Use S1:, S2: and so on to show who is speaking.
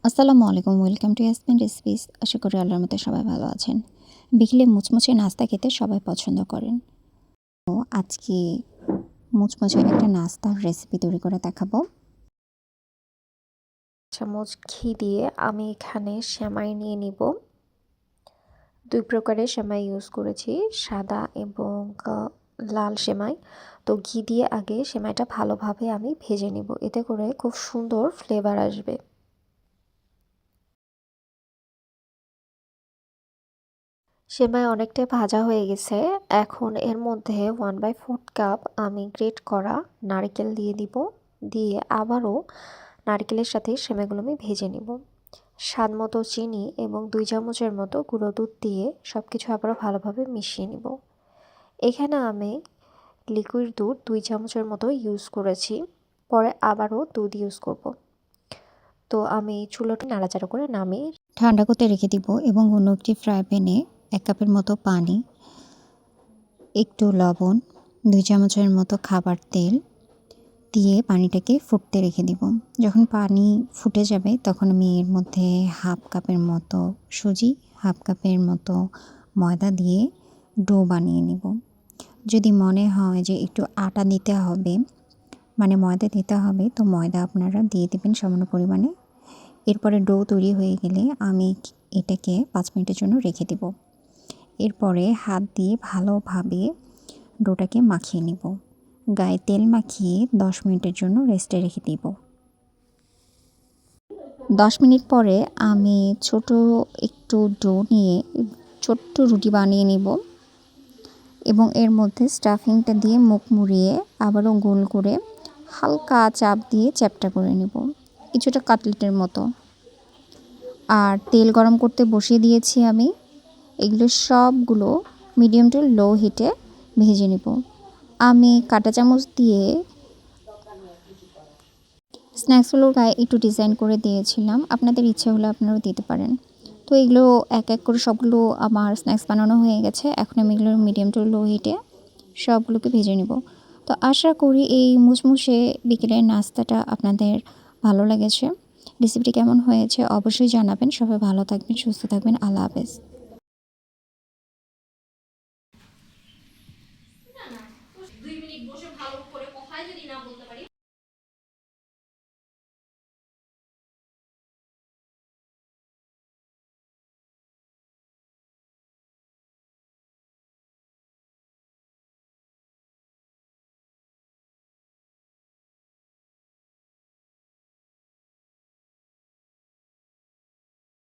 S1: আসসালামু আলাইকুম, welcome to Yasmin recipes. আশা করি আল্লাহর মতো সবাই ভালো আছেন। বিকেলে মুচমুচে নাস্তা খেতে সবাই পছন্দ করেন। তো আজকে মুচমুচে একটা নাস্তার রেসিপি তৈরি করে দেখাবো।
S2: চামচ ঘি দিয়ে আমি এখানে সেমাই নিয়ে নিব। 2 প্রকারের সেমাই ইউজ করেছি, সাদা এবং লাল সেমাই। তো ঘি দিয়ে আগে সেমাইটা ভালোভাবে আমি ভেজে নিব, এতে করে খুব সুন্দর ফ্লেভার আসবে। সেমাই অনেকটাই ভাজা হয়ে গেছে। এখন এর মধ্যে 1/4 কাপ আমি গ্রেট করা নারকেল দিয়ে দিব। দিয়ে আবারও নারকেলের সাথে সেমাইগুলো আমি ভেজে নিব। স্বাদ মতো চিনি এবং 2 চামচের মতো গুঁড়ো দুধ দিয়ে সব কিছু আবারও ভালোভাবে মিশিয়ে নিব। এখানে আমি লিকুইড দুধ 2 চামচের মতো ইউজ করেছি, পরে আবারও দুধ ইউজ করব। তো আমি চুলাটি নাড়াচাড়া করে নামিয়ে
S1: ঠান্ডা করতে রেখে দিব এবং অন্য একটি ফ্রাই প্যানে 1 কাপের মতো পানি, একটু লবণ, 2 চামচের মতো খাবার তেল দিয়ে পানিটাকে ফুটতে রেখে দিব। যখন পানি ফুটে যাবে তখন আমি এর মধ্যে 1/2 কাপের মতো সুজি, 1/2 কাপের মতো ময়দা দিয়ে ডো বানিয়ে নিব। যদি মনে হয় যে একটু আটা দিতে হবে, মানে ময়দা দিতে হবে, তো ময়দা আপনারা দিয়ে দেবেন সামান্য পরিমাণে। এরপরে ডো তৈরি হয়ে গেলে আমি এটাকে 5 মিনিটের জন্য রেখে দেব। এরপরে হাত দিয়ে ভালোভাবে ডোটাকে মাখিয়ে নিব। গায়ে তেল মাখিয়ে 10 মিনিটের জন্য রেস্টে রেখে দিব। 10 মিনিট পরে আমি ছোট একটু ডো নিয়ে ছোট্ট রুটি বানিয়ে নিব এবং এর মধ্যে স্টাফিংটা দিয়ে মুখ মুড়িয়ে আবারও গোল করে হালকা চাপ দিয়ে চ্যাপ্টা করে নেব, কিছুটা কাটলেটের মতো। আর তেল গরম করতে বসিয়ে দিয়েছি আমি। এগুলো সবগুলো মিডিয়াম টু লো হিটে ভেজে নেব। আমি কাঁটা চামচ দিয়ে স্ন্যাক্সগুলোর গায়ে একটু ডিজাইন করে দিয়েছিলাম, আপনাদের ইচ্ছে হলে আপনারাও দিতে পারেন। তো এগুলো এক এক করে সবগুলো আমার স্ন্যাক্স বানানো হয়ে গেছে। এখন আমি এগুলো মিডিয়াম টু লো হিটে সবগুলোকে ভেজে নেব। তো আশা করি এই মুচমুচে বিকেলের নাস্তাটা আপনাদের ভালো লেগেছে। রেসিপিটি কেমন হয়েছে অবশ্যই জানাবেন। সবাই ভালো থাকবেন, সুস্থ থাকবেন। আল্লাহ হাফেজ।